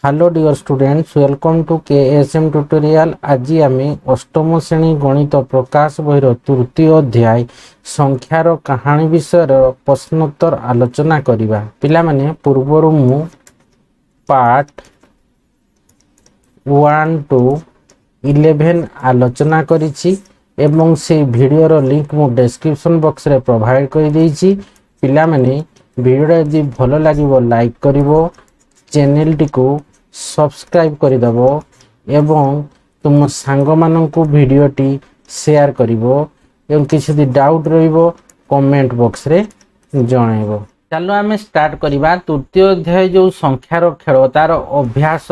Hello dear students, welcome to KSM tutorial. आज आम अष्टम श्रेणी गणित प्रकाश बहिर तृतीय अध्याय संख्यार कहानी विषय प्रश्नोत्तर आलोचना करवा। पिला माने पूर्वर मु पार्ट 1 टू 11 आलोचना करिछि एवं से वीडियो लिंक मु डिस्क्रिप्शन बॉक्स रे प्रोवाइड कर देछि। पिला माने वीडियो यदि भलो लागिवो लाइक करिवो, चैनल टी को सब्सक्राइब करदेव एवं तुम सांग मानक भिडटी शेयर करिवो एवं किसी डाउट रहिबो कमेंट बॉक्स रे जणाइबो। चलो आम स्टार्ट करवा। तृतीय अध्याय जो संख्यार खेल तार अभ्यास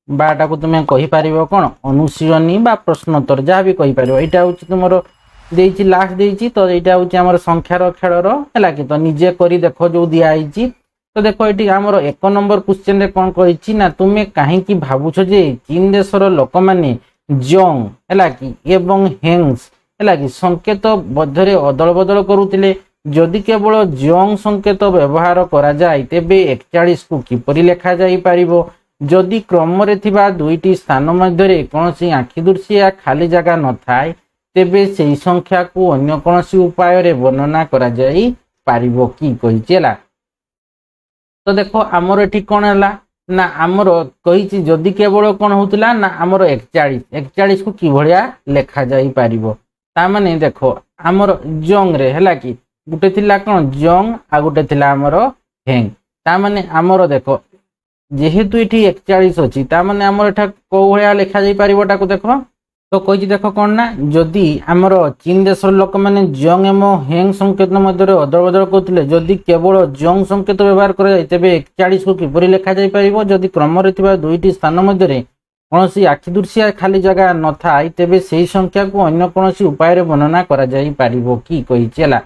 बाटा को तुम्हें कहि पारिबो कोन अनुशीलनी बा प्रश्नोत्तर जहाँ भी कहि पारिबो। एटा होची तुमरो देइची लास्ट देइची, तो एटा होची हमर संख्यार खेलर हैला कि तो निजे करी देखो जो दिया आइची। तो देखो ये आमर 1 नंबर क्वेश्चन रे कौन कही ना, तुम्हें कहीं भावुछ जे चीन देशर लोक मैंने जोंग है कि एवं हेंग्स है कि संकेत बद्धरे अदल बदल करुले। जदि केवल जोंग संकेत व्यवहार करा जाए तेबे 41 को किपरि लेखा जाई पारिबो। जदि क्रम रे थिबा दुईटी स्थान मध्य कौन आखिदृशिया खाली जगह न थाए तेबे से संख्या को अन्य कौन उपाय रे वर्णना करा जाई पारिबो कि कहिचेला। तो देखो आमर एठी कौन है ना, आमर कही जदि केवल कौन होता ना आमर 41 को कि भाया लेखा जाई पारिबो। ता माने देखो आमर जोंग रे हैला कि गुटे थिला कौन जोंग आ गुटे थिला आमर हेंग। ता माने आमर देखो जेहेतु एठी 41 अछि ता माने आमर एठा को भाया लेखा जाई पारिबो टाको देखो। तो कही देखो कौन ना, जदि आमर चीन देशर लोक मैंने जोंग एवं हेंग संकेत मध्य अदल बदल करते जदि केवल जोंग संकेत व्यवहार कराए तेबे 41 को किपरि लेखा जाई पारिबो। जदि क्रम रे थिबा दुईटी स्थान मध्य कौन आखिदृशिया खाली जगह न थाए तेबे सेही संख्या को अन्य कौन उपाय रे वर्णना करा जाई पारिबो कि कहिचेला।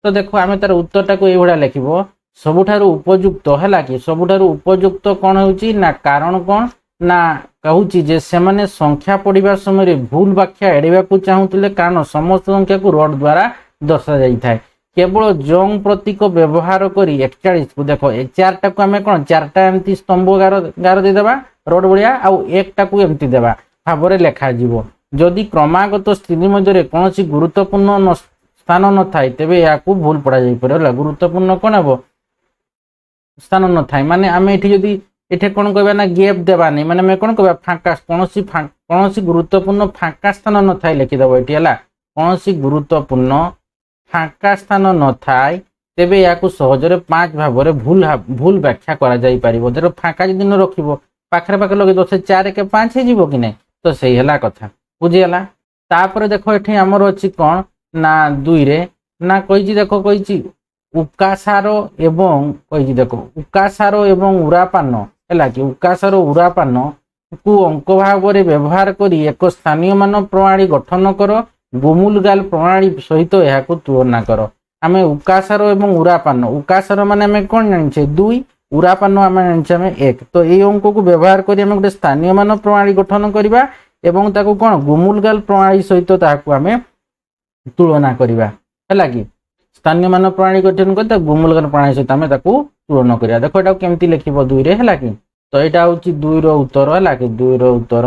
तो देखो आमे तार उत्तर टाको एई भडा लिखिबो। सबुठारु उपयुक्त हैला कि सबुठारु उपयुक्त कौन होउची ना, कारण कौन ना कहूची जे सेमाने संख्या पढ़िबा समय भूल व्याख्या एड़ेबा को चाहूतिले, कारण समस्त संख्या को रड द्वारा दर्शा जाई थाए। केवल जोंग प्रतीक व्यवहार करी 41 को देखो ए चारटा को आमे कोन चारटा एमती स्तंभ गार दे देबा रड बलिया आउ एकटा को एमती देबा भाबरे लेखा जीवो। जदि क्रमागत स्थिति मध्य कोनोसी गुरुत्वपूर्ण स्थान न थाए तेबे याकू भूल पड़ा जाई परला। गुरुत्वपूर्ण कोन हबो स्थान न थाए माने आमे एठी जदि एठे कौन कहबा ना गैप देबा नहीं, माने मैं कौन कहबा फांका कौन गुरुत्वपूर्ण फांका स्थान न थाए लिखिदेव। एठी हला कौन गुरुत्वपूर्ण फांका स्थान न थाए तेबे याकू सहजरे 5 भाव भूल व्याख्या करा जाई पारिबो। जरो फांका जदि न रखिबो पाखरे पाखरे लगे दो से 4 के 5 हे जीवो कि नहीं, तो सही हला कथा बुझी हला। तापर देखो एठी हमर अछि कोन ना 2 रे ना कहिछि देखो कहिछि उकासार एवं कहिछि देखो उकासार एवं उरापान है कि उकासार उरापान को अंक भाव में व्यवहार करी एक स्थानीय मान प्रणाली गठन कर गुमुलगाल प्रणाली सहित यह तुलना कर। आम उकासार एवं उरापान उकासार मान आम कौन जाने 2, उरापान आम जाने 1। तो ये अंक को व्यवहार करी आम गोटे स्थानीय मान प्रणाली गठन करवा एवं ताको कौन गुमुलगाल प्रणाली सहित आम तुलना करवा है कि स्थानीय मान प्रणाली गठन कर गुमुलगाल प्रणाली सहित आम तुलना करिया। देखो एटा केमती लिखिबो 2 रे हैला कि, तो एटा होची 2 रो उत्तर हैला कि 2 रो उत्तर।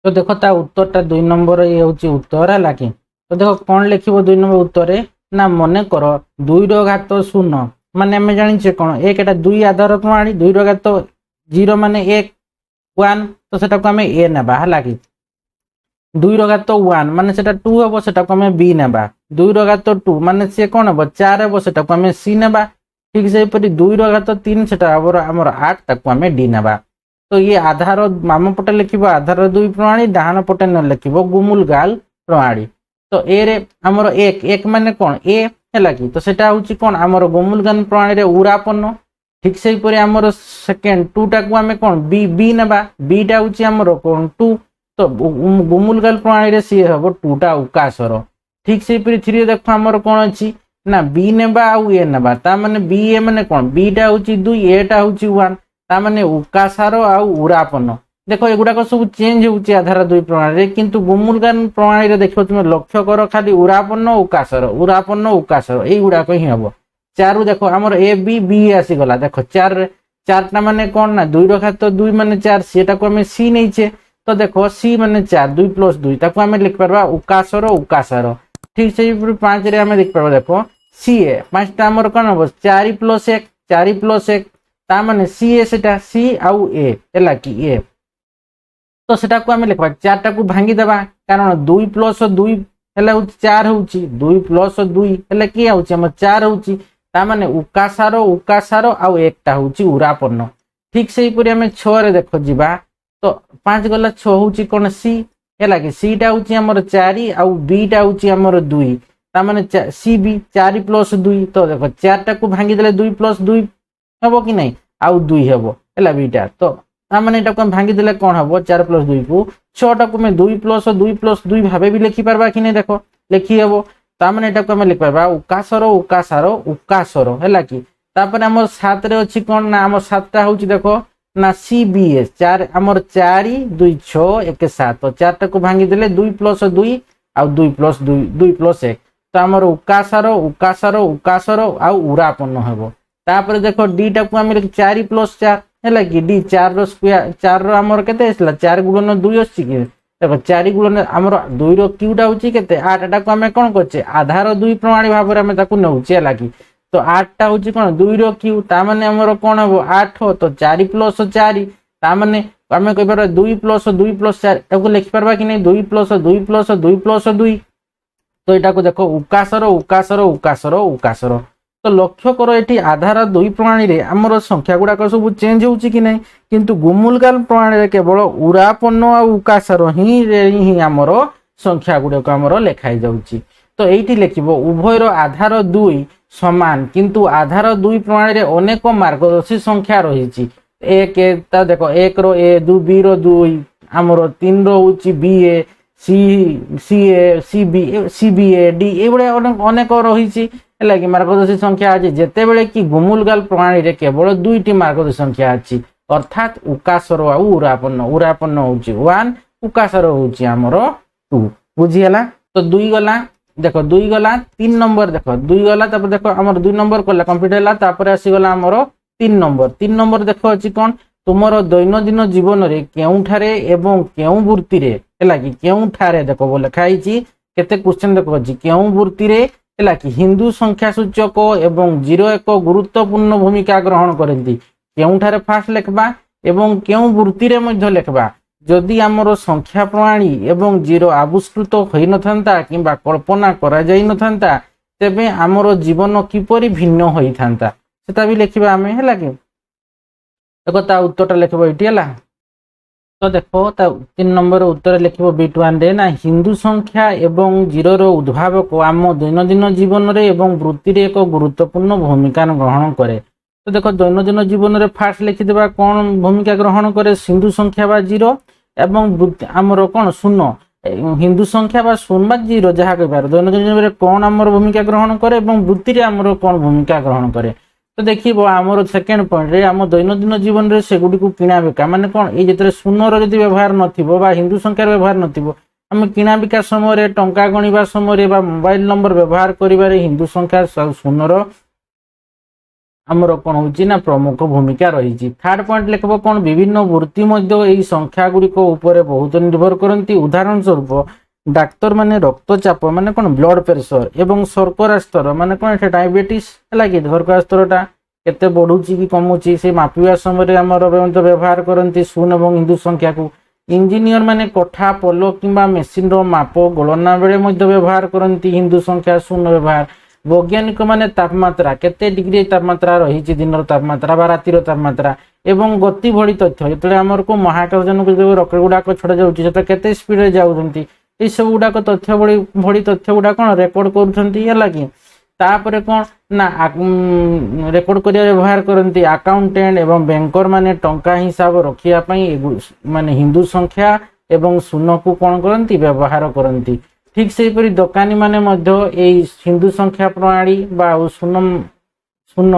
तो देखो ता उत्तरटा 2 नंबर ये होची उत्तर हैला कि। तो देखो कोन लिखिबो 2 नंबर उत्तर रे ना, मने करो 2 रो घात 0 माने हम जानि छे कोन 1 एटा 2 आधार प्रणाली 2 रो घात 0 माने 1 1, तो सेटा को हमें a नेबा हैला कि। 2 रो घात 1 माने सेटा 2 हबो, सेटा को हमें b नेबा। 2 रो घात 2 माने से कोन हबो 4 हबो, सेटा को हमें c नेबा। ठीक से परि 2 रो घात 3 सेटा हमर 8 ताको हमें d नेबा। तो ये आधार वाम पटे लिखिबो आधार 2 प्रणाली, डाहाण पटे न लिखिबो गुमुलगाल प्रणाली। तो ए रे हमर 1 माने कोन a हैला कि, तो सेटा होची कोन हमर गुमुलगाल प्रणाली रे उरापन। ठीक से परि हमर सेकंड 2 टाको हमें कोन b नेबा, b टा होची हमर कोन 2, तो गुमुलगाल प्रणाली रे सी हबो 2 टा उकासर। ठीक से परि 3 देखो हमर कोन अछि ना बी नेबा आउ ए नेबा, ता माने बी ए माने कोन बी टा होची 2 ए टा होची 1, ता माने उकासार आउ उरापन। देखो एगुडा को सब चेंज होची आधार 2 प्रणाली रे, किंतु गुमुलगाल प्रणाली रे देखो तुम लक्ष्य करो खाली उरापन उकासार एई गुडा को ही हबो। 4 देखो हमर ए बी बी आसी गला, देखो 4 रे চারটা মানে কোন না 2 র ঘাত 2 মানে 4 সেটাকে আমি সি নেইছে। তো দেখো সি মানে 4 2 + 2 তাকে আমি লিখি পারবা উকাসর উকাসর। ঠিক সেইপরি 5 রে আমি লিখি পারবা দেখো সি এ 5টা আমার কোন হবো 4 + 1 4 + 1 তা মানে সি এ সেটা সি আউ এ ହେଲା কি এ। তো সেটাকে আমি লিখবা 4টাକୁ ভাঙ্গি দেবা কারণ 2 + 2 হেলে হচ্ছে 4 হচ্ছে 2 + 2 হেলে কি হচ্ছে আমার 4 হচ্ছে তা মানে উকাসার আউ একটা হচ্ছে উরাপন্ন। ঠিক সেইপরি আমি 6 রে দেখো ଯିବା তো 5 গলা 6 হচ্ছে কোন সি হেলা কি সিটা হচ্ছে আমার 4 আউ বিটা হচ্ছে আমার 2 তা মানে সি বি 4 + 2 তো দেখো 4টাକୁ ভাঙ্গি দেলে 2 + 2 হবো কি নাই আউ 2 হবো হেলা বিটা। তো মানে এটাকে আমি ভাঙ্গি দেলে কোন হবো 4 + 2 কু 6টাକୁ আমি 2 + 2 + 2 ভাবে বি লিখি পারবা কি নাই দেখো লিখি হবো। তা মানে এটাকে আমি লিখি পারবা উকাসর হেলা কি। তারপরে আমার 7 রে ଅଛି কোন না আমার 7টা হচ্ছে দেখো না সিবিএস 4 আমার 4 2 6 1 7 তো 4টাକୁ ভাঙ্গি দেলে 2 + 2 আউ 2 + 2 2 + 1 তো আমার উকাসর আউ উরাপন্ন হবো। তারপরে দেখো ডি টাକୁ আমি লিখি 4 + 4 ହେଲା କି ଡି 4 ର ସ୍କୋୟାର 4 ର ଆମର କେତେ ଆସିଲା 4 ଗୁଣନ 2 ଅଛି କି ଦେଖ 4 ଗୁଣନ ଆମର 2 ର କ୍ୟୁଟା ହଉଛି କେତେ 8 ଟାକୁ ଆମେ କଣ করছে আধার 2 প্রণালী ভাবে ଆମେ তাକୁ নেউছে ହେଲା কি। তো 8 টা হচ্ছে কোন 2 ର ক্যু তা মানে ଆମର কোন হবো 8 তো 4 + 4 তা মানে ଆମେ কই পারবা 2 + 2 + 4 তাକୁ লিখি পারবা কি নাই 2 + 2 + 2 + 2 তো এটাକୁ দেখো উকাসর। তো লক্ষ্য কর এটি আধার 2 প্রণালী আমার সংখ্যা গুড়াক সব চেঞ্জ হচ্ছে কি নাই কিন্তু গুমুলগাল প্রণালী কেবল উরাপন্ন আর উকাসর হি আমার সংখ্যা গুড়াক আমার লেখাই যাচ্ছে। তো এইটি লিখব উভয়র আধার 2 সমান কিন্তু আধার 2 প্রণালী অনেক মার্গদর্শী সংখ্যা রয়েছে। 1 তা দেখো 1 র এ 2 বি র 2 আমার 3 র হচ্ছে বি এ সিবিএ ডি এইভাবে অনেক রয়েছে ହେଲା କି ମାର୍ଗଦର୍ଶୀ ସଂଖ୍ୟା ଅଛି। ଯେତେବେଳେ କି ଗୁମୁଲଗାଲ ପ୍ରଣାଳୀରେ କେବଳ 2ଟି ମାର୍ଗଦର୍ଶୀ ସଂଖ୍ୟା ଅଛି ଅର୍ଥାତ୍ ଉକାସର ଆଉ ଉରାପନ୍ନ ହଉଛି 1 ଉକାସର ହଉଛି ଆମର 2 ବୁଝିହେଲା। ତ 2 ଗଲା ଦେଖ 2 ଗଲା 3 ନମ୍ବର ଦେଖ 2 ଗଲା ତାପରେ ଦେଖ ଆମର 2 ନମ୍ବର କଲା କମ୍ପ୍ଲିଟ ହେଲା ତାପରେ ଆସିଗଲା ଆମର 3 ନମ୍ବର ଦେଖ ଅଛି କଣ ତୁମର ଦୈନନ୍ଦିନ ଜୀବନରେ କେଉଁଠାରେ ଏବଂ କେଉଁ ବୃତ୍ତିରେ ହେଲା କି କେଉଁଠାରେ ଦେଖ ଲେଖା ହେଇଛି କେତେ କ୍ୱେଶ୍ଚନ ଦେଖ ଅଛି କେଉଁ ବୃତ୍ତିରେ ହେଲା କି ହିନ୍ଦୁ ସଂଖ୍ୟା ସୂଚକ ଏବଂ 0 ଏକ ଗୁରୁତ୍ୱପୂର୍ଣ୍ଣ ଭୂମିକା ଗ୍ରହଣ କରନ୍ତି କେଉଁଠାରେ ଫାଷ୍ଟ ଲେଖବା ଏବଂ କେଉଁ ବୃତ୍ତିରେ ମଧ୍ୟ ଲେଖବା। ଯଦି ଆମର ସଂଖ୍ୟା ପ୍ରଣାଳୀ ଏବଂ 0 ଆବିଷ୍କୃତ ହୋଇନଥାନ୍ତା କିମ୍ବା କଳ୍ପନା କରାଯାଇନଥାନ୍ତା ତେବେ ଆମର ଜୀବନ କିପରି ଭିନ୍ନ ହୋଇଥାନ୍ତା ସେଟା ବି ଲେଖିବା ଆମେ ହେଲା କି। ଦେଖ ତା ଉତ୍ତରଟା ଲେଖିବ ଏଇଠି ହେଲା। ତ ଦେଖ ତା 3 ନମ୍ବର ଉତ୍ତର ଲେଖିବ B1 ରେ ନା ହିନ୍ଦୁ ସଂଖ୍ୟା ଏବଂ 0 ର ଉଦ୍ଭାବକ ଆମ ଦୈନନ୍ଦିନ ଜୀବନରେ ଏବଂ ବୃତ୍ତିରେ ଏକ ଗୁରୁତ୍ୱପୂର୍ଣ୍ଣ ଭୂମିକା ଗ୍ରହଣ କରେ। ତ ଦେଖ ଦୈନନ୍ଦିନ ଜୀବନରେ ଫାଷ୍ଟ ଲେଖିଦେବା କଣ ଭୂମିକା ଗ୍ରହଣ କରେ ହିନ୍ଦୁ ସଂଖ୍ୟା ବା 0 ଏବଂ ଆମର କଣ ଶୂନ ହିନ୍ଦୁ ସଂଖ୍ୟା ବା ଶୂନ ବା 0 ଯାହା କହିବାର ଦୈନନ୍ଦିନ ଜୀବନରେ କଣ ଆମର ଭୂମିକା ଗ୍ରହଣ କରେ ଏବଂ ବୃତ୍ତିରେ ଆମର କଣ ଭୂମିକା ଗ୍ରହଣ କରେ। তো ଦେଖିବ ଆମର ସେକେଣ୍ଡ ପଏଣ୍ଟରେ ଆମ ଦୈନନ୍ଦିନ ଜୀବନରେ ସେଗୁଡ଼ିକୁ କିଣା ବିକା ମାନେ କଣ ଏଇ ଯେତେବେଳେ ଶୂନର ଯଦି ବ୍ୟବହାର ନଥିବ ବା ହିନ୍ଦୁ ସଂଖ୍ୟାର ବ୍ୟବହାର ନଥିବ ଆମେ କିଣା ବିକା ସମୟରେ ଟଙ୍କା ଗଣିବା ସମୟରେ ବା ମୋବାଇଲ ନମ୍ବର ବ୍ୟବହାର କରିବାରେ ହିନ୍ଦୁ ସଂଖ୍ୟା ଶୂନର ଆମର କଣ ହଉଛି ନା ପ୍ରମୁଖ ଭୂମିକା ରହିଛି। ଥାର୍ଡ ପଏଣ୍ଟ ଲେଖିବ କଣ ବିଭିନ୍ନ ବୃତ୍ତି ମଧ୍ୟ ଏହି ସଂଖ୍ୟା ଗୁଡ଼ିକ ଉପରେ ବହୁତ ନିର୍ଭର କରନ୍ତି ଉଦାହରଣ ସ୍ୱରୂପ ଡାକ୍ତର ମାନେ ରକ୍ତଚାପ ମାନେ କଣ ବ୍ଲଡ ପ୍ରେସର ଏବଂ ଶର୍କରା ସ୍ତର ମାନେ କଣ ଏଟା ଡାଇବେଟିସ ହେଲା କି ଶର୍କରା ସ୍ତରଟା କେତେ ବଢୁଛି କି କମୁଛି ସେ ମାପିବା ସମୟରେ ଆମର ବ୍ୟବହାର କରନ୍ତି ଶୂନ ଏବଂ ହିନ୍ଦୁ ସଂଖ୍ୟାକୁ। ଇଞ୍ଜିନିୟର ମାନେ କୋଠା ପୋଲ କିମ୍ବା ମେସିନର ମାପ ଗଣନା ବେଳେ ମଧ୍ୟ ବ୍ୟବହାର କରନ୍ତି ହିନ୍ଦୁ ସଂଖ୍ୟା ଶୂନ ବ୍ୟବହାର। ବୈଜ୍ଞାନିକ ମାନେ ତାପମାତ୍ରା କେତେ ଡିଗ୍ରୀ ତାପମାତ୍ରା ରହିଛି ଦିନର ତାପମାତ୍ରା ବା ରାତିର ତାପମାତ୍ରା ଏବଂ ଗତି ଭଳି ତଥ୍ୟ ଯେତେବେଳେ ଆମର ମହାକାଶଯାନକୁ ରକେଟ ଗୁଡାକ ଛଡା ଯାଉଛି ସେଟା କେତେ ସ୍ପିଡରେ ଯାଉଛନ୍ତି এই ସବୁ ଗୁଡାକ ତଥ୍ୟ ଭଳି ତଥ୍ୟ ଗୁଡା କଣ ରେକର୍ଡ କରୁଛନ୍ତି ହେଲା କି। ତାପରେ କଣ ନା ରେକର୍ଡ କରିବା ବ୍ୟବହାର କରନ୍ତି ଆକାଉଣ୍ଟାଣ୍ଟ ଏବଂ ବ୍ୟାଙ୍କର ମାନେ ଟଙ୍କା ହିସାବ ରଖିବା ପାଇଁ ମାନେ ହିନ୍ଦୁ ସଂଖ୍ୟା ଏବଂ ଶୂନକୁ କଣ କରନ୍ତି ବ୍ୟବହାର କରନ୍ତି। ଠିକ ସେହିପରି ଦୋକାନୀ ମାନେ ମଧ୍ୟ ଏଇ ହିନ୍ଦୁ ସଂଖ୍ୟା ପ୍ରଣାଳୀ ବା ଶୂନ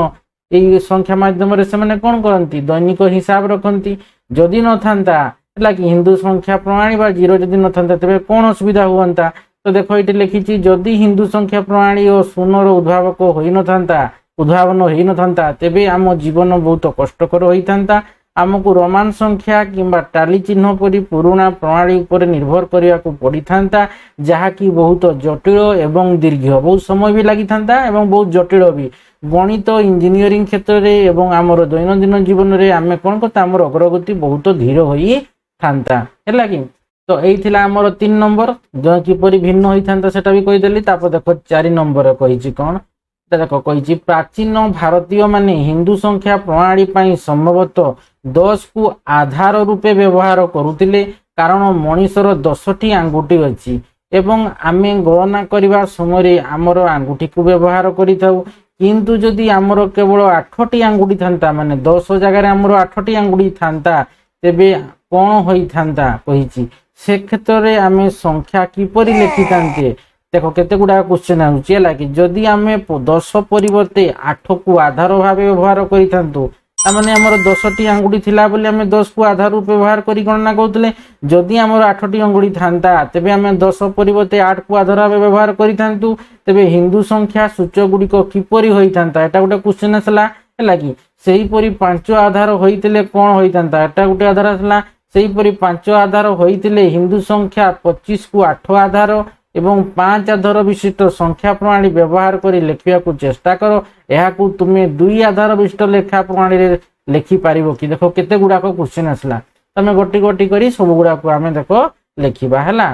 ଏଇ ସଂଖ୍ୟା ମାଧ୍ୟମରେ ସେମାନେ କଣ କରନ୍ତି ଦୈନିକ ହିସାବ ରଖନ୍ତି। ଯଦି ନଥାନ୍ତା ହେଲା କି ହିନ୍ଦୁ ସଂଖ୍ୟା ପ୍ରଣାଳୀ ବା 0 ଯଦି ନଥାନ୍ତା ତେବେ କଣ ଅସୁବିଧା ହୁଅନ୍ତା। ତ ଦେଖ ଏଠି ଲେଖିଛି ଯଦି ହିନ୍ଦୁ ସଂଖ୍ୟା ପ୍ରଣାଳୀ ଓ ଶୂନର ଉଦ୍ଭାବକ ହୋଇନଥାନ୍ତା উদ্ভাবন হই নথান্তা তেবে আম জীবন বহুত কষ্টকর হইতান্তা। ଆମକୁ ରୋମାନ ସଂଖ୍ୟା କିମ୍ବା ଟାଲି ଚିହ୍ନ ପରି ପୁରୁଣା ପ୍ରଣାଳୀ ଉପରେ ନିର୍ଭର କରିବାକୁ ପଡ଼ିଥାନ୍ତା, ଯାହାକି ବହୁତ ଜଟିଳ ଏବଂ ଦୀର୍ଘ, ବହୁତ ସମୟ ବି ଲାଗିଥାନ୍ତା ଏବଂ ବହୁତ ଜଟିଳ ବି। ଗଣିତ ଇଞ୍ଜିନିୟରିଂ କ୍ଷେତ୍ରରେ ଏବଂ ଆମର ଦୈନନ୍ଦିନ ଜୀବନରେ ଆମେ କ'ଣ କରିଥାନ୍ତା, ଆମର ଅଗ୍ରଗତି ବହୁତ ଧୀର ହୋଇଥାନ୍ତା, ହେଲା କି। ତ ଏଇ ଥିଲା ଆମର 3 ନମ୍ବର, କିପରି ଭିନ୍ନ ହୋଇଥାନ୍ତା ସେଟା ବି କହିଦେଲି। ତାପରେ ଦେଖ 4 ନମ୍ବରରେ କହିଛି କ'ଣ, ଦେଖ କହିଛି ପ୍ରାଚୀନ ଭାରତୀୟ ମାନେ ହିନ୍ଦୁ ସଂଖ୍ୟା ପ୍ରଣାଳୀ ପାଇଁ ସମ୍ଭବତଃ 10 କୁ ଆଧାର ରୂପେ ବ୍ୟବହାର କରୁଥିଲେ, କାରଣ ମଣିଷର 10ଟି ଆଙ୍ଗୁଠି ଅଛି ଏବଂ ଆମେ ଗଣନା କରିବା ସମୟରେ ଆମର ଆଙ୍ଗୁଠିକୁ ବ୍ୟବହାର କରିଥାଉ। କିନ୍ତୁ ଯଦି ଆମର କେବଳ 8ଟି ଆଙ୍ଗୁଠି ଥାନ୍ତା, ମାନେ 10 ଜାଗାରେ ଆମର 8ଟି ଆଙ୍ଗୁଠି ଥାନ୍ତା, ତେବେ କ'ଣ ହୋଇଥାନ୍ତା କହିଛି। ସେ କ୍ଷେତ୍ରରେ ଆମେ ସଂଖ୍ୟା କିପରି ଲେଖିଥାନ୍ତେ। ଦେଖ କେତେ ଗୁଡ଼ାକ କ୍ୱେଶ୍ଚନ୍ ଆସୁଛି, ହେଲା କି। ଯଦି ଆମେ 10 ପରିବର୍ତ୍ତେ 8କୁ ଆଧାର ଭାବେ ବ୍ୟବହାର କରିଥାନ୍ତୁ, ତାମାନେ ଆମର 10ଟି ଆଙ୍ଗୁଠି ଥିଲା ବୋଲି ଆମେ 10କୁ ଆଧାର ରୂପେ ବ୍ୟବହାର କରି ଗଣନା କରୁଥିଲେ। ଯଦି ଆମର 8ଟି ଆଙ୍ଗୁଠି ଥାନ୍ତା, ତେବେ ଆମେ 10 ପରିବର୍ତ୍ତେ 8କୁ ଆଧାର ଭାବେ ବ୍ୟବହାର କରିଥାନ୍ତୁ। ତେବେ ହିନ୍ଦୁ ସଂଖ୍ୟା ସୂଚକ ଗୁଡ଼ିକ କିପରି ହୋଇଥାନ୍ତା, ଏଟା ଗୋଟେ କ୍ୱେଶ୍ଚନ୍ ଆସିଲା, ହେଲା କି। ସେହିପରି 5 ଆଧାର ହୋଇଥିଲେ କ'ଣ ହୋଇଥାନ୍ତା, ଏଟା ଗୋଟେ ଆଧାର ଆସିଲା। ସେହିପରି 5 ଆଧାର ହୋଇଥିଲେ ହିନ୍ଦୁ ସଂଖ୍ୟା 25କୁ 8 ଆଧାର ଏବଂ 5 ଆଧାର ବିଶିଷ୍ଟ ସଂଖ୍ୟା ପ୍ରଣାଳୀ ବ୍ୟବହାର କରି ଲେଖିବାକୁ ଚେଷ୍ଟା କର। ଏହାକୁ ତୁମେ 2 ଆଧାର ବିଶିଷ୍ଟ ଲେଖା ପ୍ରଣାଳୀରେ ଲେଖିପାରିବ କି। ଦେଖ କେତେ ଗୁଡ଼ାକ କ୍ୱେଶ୍ଚନ୍ ଆସିଲା, ତମେ ଗୋଟି ଗୋଟି କରି ସବୁ ଗୁଡ଼ାକୁ ଆମେ ଦେଖ ଲେଖିବା, ହେଲା।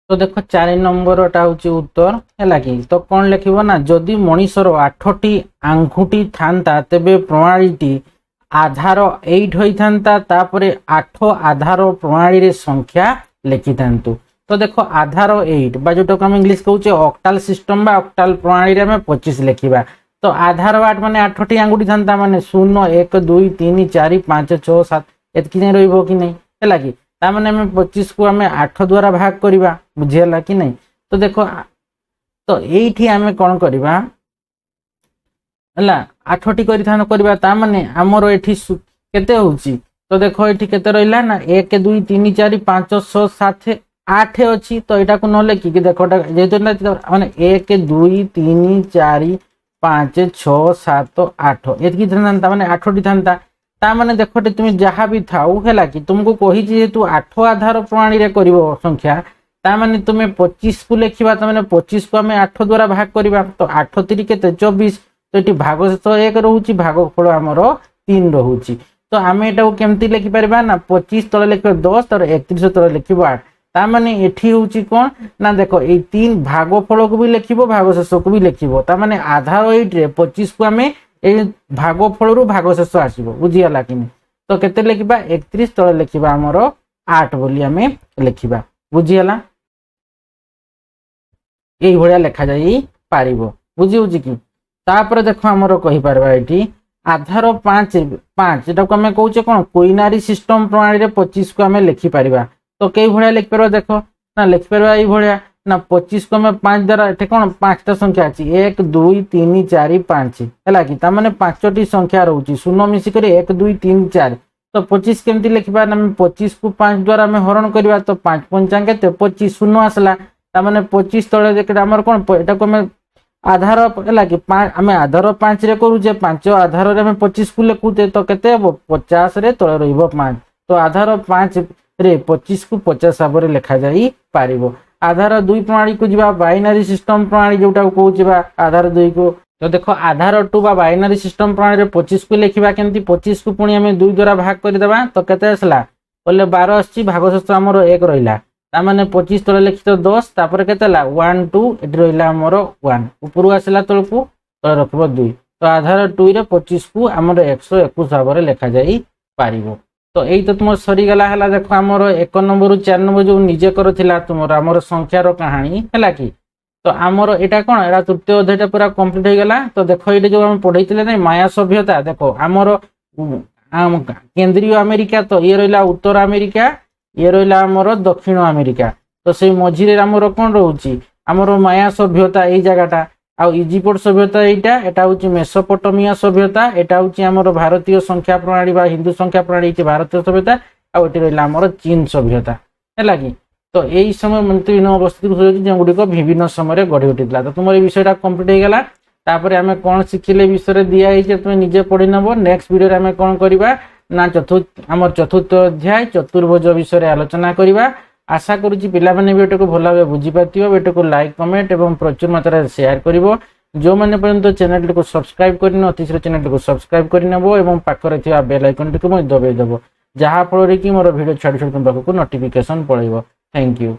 ତ ଦେଖ 4 ନମ୍ବରଟା ହେଉଛି ଉତ୍ତର, ହେଲା କି। ତ କ'ଣ ଲେଖିବ ନା, ଯଦି ମଣିଷର 8ଟି ଆଙ୍ଗୁଠି ଥାନ୍ତା, ତେବେ ପ୍ରଣାଳୀଟି ଆଧାର 8 ହୋଇଥାନ୍ତା। ତାପରେ 8 ଆଧାର ପ୍ରଣାଳୀରେ ସଂଖ୍ୟା ଲେଖିଥାନ୍ତୁ। ତ ଦେଖ ଆଧାର 8 ବା ଯୋଉଟାକୁ ଆମେ ଇଂଲିଶ କହୁଛେ ଅକ୍ଟାଲ ସିଷ୍ଟମ ବା ଅକ୍ଟାଲ ପ୍ରଣାଳୀରେ ଆମେ 25 ଲେଖିବା। ତ ଆଧାର 8 ମାନେ 8ଟି ଆଙ୍ଗୁଠି ଥାନ୍ତା, ମାନେ 0 1 2 3 4 5 6 7 ଏତିକି ଯାଇ ରହିବ କି ନାହିଁ, ହେଲା କି। ତାମାନେ ଆମେ 25କୁ ଆମେ 8 ଦ୍ୱାରା ଭାଗ କରିବା, ବୁଝିହେଲା କି ନାହିଁ। ତ ଦେଖ ତ ଏଇଠି ଆମେ କ'ଣ କରିବା, ହେଲା 8ଟି କରିବା। ତାମାନେ ଆମର ଏଠି କେତେ ହେଉଛି, ତ ଦେଖ ଏଠି କେତେ ରହିଲା ନା 1 2 3 4 5 6 7 8 ଅଛି। ତ ଏଟାକୁ ନ ଲେଖିକି ଦେଖ ଯେହେତୁ ମାନେ 1 2 3 4 5 6 7 8 ଏତିକି ଥାନ୍ତା, ମାନେ 8ଟି ଥାନ୍ତା। ତାମାନେ ଦେଖ তুমি ଯାହା ବି ଥାଉ, ହେଲା କି, ତୁମକୁ କହିଛି ଯେହେତୁ 8 ଆଧାର ପ୍ରଣାଳୀରେ କରିବ ସଂଖ୍ୟା, ତାମାନେ ତୁମେ 25କୁ ଲେଖିବା। ତାମାନେ 25କୁ ଆମେ 8 ଦ୍ୱାରା ଭାଗ କରିବା। ତ 8 3 କେତେ 24। ତ ଏଠି ଭାଗଶେଷ 1 ରହୁଛି, ଭାଗଫଳ ଆମର 3 ରହୁଛି। ତ ଆମେ ଏଟାକୁ କେମିତି ଲେଖିପାରିବା ନା 25 ତଳେ ଲେଖିବ 10, ତଳେ 31 ତଳେ ଲେଖିବ 8। ତାମାନେ ଏଠି ହେଉଛି କ'ଣ ନା, ଦେଖ ଏଇ 3 ଭାଗଫଳକୁ ବି ଲେଖିବ, ଭାଗଶେଷକୁ ବି ଲେଖିବ। ତାମାନେ ଆଧାର 8ରେ 25କୁ ଆମେ ଏଇ ଭାଗଫଳରୁ ଭାଗଶେଷ ଆସିବ, ବୁଝିଗଲା କି ନାହିଁ। ତ କେତେ ଲେଖିବା 31, ତଳେ ଲେଖିବା ଆମର 8 ବୋଲି ଆମେ ଲେଖିବା, ବୁଝିଗଲା। এইভଳିଆ ଲେଖାଯାଇ ପାରିବ, ବୁଝି ହେଉଛି କି। ତାପରେ ଦେଖ ଆମର କହିପାରିବା ଏଠି ଆଧାର 5 ଏଟାକୁ ଆମେ କହୁଛେ କ'ଣ କୁଇନାରୀ ସିଷ୍ଟମ ପ୍ରଣାଳୀରେ 25କୁ ଆମେ ଲେଖିପାରିବା। ତ କେଇ ଭଳିଆ ଲେଖିପାରିବା, ଦେଖ ନା ଲେଖିପାରିବା ଏଇଭଳିଆ ନା 25କୁ ଆମେ 5 ଦ୍ୱାରା, ଏଠି କ'ଣ 5ଟା ସଂଖ୍ୟା ଅଛି 1 2 3 4 5, ହେଲା କି। ତାମାନେ 5ଟି ସଂଖ୍ୟା ରହୁଛି, ଶୂନ ମିଶିକରି 1 2 3 4। ତ 25 କେମିତି ଲେଖିବା ନା, ଆମେ 25କୁ 5 ଦ୍ୱାରା ଆମେ ହରଣ କରିବା। ତ 5 5 କେତେ 25, ଶୂନ ଆସିଲା। ତାମାନେ 25 ତଳେ ଆମର କ'ଣ, ଏଟାକୁ ଆମେ ଆଧାର, ହେଲା କି, ଆମେ ଆଧାର 5ରେ କରୁଛେ, 5 ଆଧାରରେ ଆମେ 25କୁ ଲେଖୁଛେ। ତ କେତେ ହେବ 50ରେ ତଳେ ରହିବ 5। ତ ଆଧାର 5ରେ 25କୁ 50 ଭାବରେ ଲେଖାଯାଇ ପାରିବ। ଆଧାର 2 ପ୍ରଣାଳୀକୁ ଯିବା, ବାଇନାରୀ ସିଷ୍ଟମ ପ୍ରଣାଳୀ ଯୋଉଟାକୁ କହୁଛେ ବା ଆଧାର 2କୁ। ତ ଦେଖ ଆଧାର 2 ବା ବାଇନାରୀ ସିଷ୍ଟମ ପ୍ରଣାଳୀରେ 25କୁ ଲେଖିବା କେମିତି, 25କୁ ପୁଣି ଆମେ 2 ଦ୍ୱାରା ଭାଗ କରିଦେବା। ତ କେତେ ଆସିଲା ବୋଲେ 12 ଆସିଛି, ଭାଗଶେଷ ଆମର 1 ରହିଲା। ତାମାନେ 25 ତଳେ ଲେଖିତ 10, ତାପରେ କେତେ ହେଲା 1 2, ଏଠି ରହିଲା ଆମର 1, ଉପରକୁ ଆସିଲା ତଳକୁ, ତଳେ ରଖିବ 2। ତ ଆଧାର 2ରେ 25କୁ ଆମର 121 ଭାବରେ ଲେଖାଯାଇ ପାରିବ। ତ ଏଇ ତ ତୁମର ସରିଗଲା, ହେଲା। ଦେଖ ଆମର 1 ନମ୍ବରରୁ 4 ନମ୍ବର ଯୋଉ ନିଜେ କରିଥିଲା ତୁମର ଆମର ସଂଖ୍ୟାର କାହାଣୀ, ହେଲା କି। ତ ଆମର ଏଇଟା କ'ଣ, ଏଇଟା ତୃତୀୟ ଅଧ୍ୟାୟଟା ପୁରା କମ୍ପ୍ଲିଟ ହେଇଗଲା। ତ ଦେଖ ଏଇଠି ଯୋଉ ଆମେ ପଢେଇଥିଲେ ନାଇଁ ମାୟା ସଭ୍ୟତା, ଦେଖ ଆମର କେନ୍ଦ୍ରୀୟ ଆମେରିକା, ତ ଇଏ ରହିଲା ଉତ୍ତର ଆମେରିକା, ଇଏ ରହିଲା ଆମର ଦକ୍ଷିଣ ଆମେରିକା। ତ ସେଇ ମଝିରେ ଆମର କ'ଣ ରହୁଛି, ଆମର ମାୟା ସଭ୍ୟତା ଏଇ ଜାଗାଟା, ଆଉ ଇଜିପ୍ଟ ସଭ୍ୟତା ଏଇଟା, ଏଟା ହେଉଛି ମେସୋପଟୋମିଆ ସଭ୍ୟତା, ଏଟା ହେଉଛି ଆମର ଭାରତୀୟ ସଂଖ୍ୟା ପ୍ରଣାଳୀ ବା ହିନ୍ଦୁ ସଂଖ୍ୟା ପ୍ରଣାଳୀ ହେଉଛି ଭାରତୀୟ ସଭ୍ୟତା, ଆଉ ଏଠି ରହିଲା ଆମର ଚୀନ ସଭ୍ୟତା, ହେଲା କି। ତ ଏଇ ସମୟ ବିଭିନ୍ନ ଅବସ୍ଥିତିକୁ ଯେଉଁଗୁଡ଼ିକ ବିଭିନ୍ନ ସମୟରେ ଗଢ଼ି ଉଠିଥିଲା। ତ ତୁମର ଏଇ ବିଷୟଟା କମ୍ପ୍ଲିଟ ହେଇଗଲା। तापर आम कौन शिखिले विषय दिखाई तुम निजे पढ़ी नब नेक्स्ट वीडियो आम कौन करवा ना आम चतुर्थ अध्याय चतुर्भुज विषय आलोचना करवा। आशा करुच्ची पिला माने वीडियो को भल भाव बुझीपार वीडियो को लाइक कमेंट और प्रचुर मात्रा शेयर कर जो मैंने पर्यंत चैनल को सब्सक्राइब करन अतिशय चैनल को सब्सक्राइब करनब और पाखरे थिबा बेल आइकन टी को दबाई देव जहाँ फल कि मोर वीडियो छाड़ छाड़ तुम पाखक नोटिफिकेशन पड़ेगा। Thank you.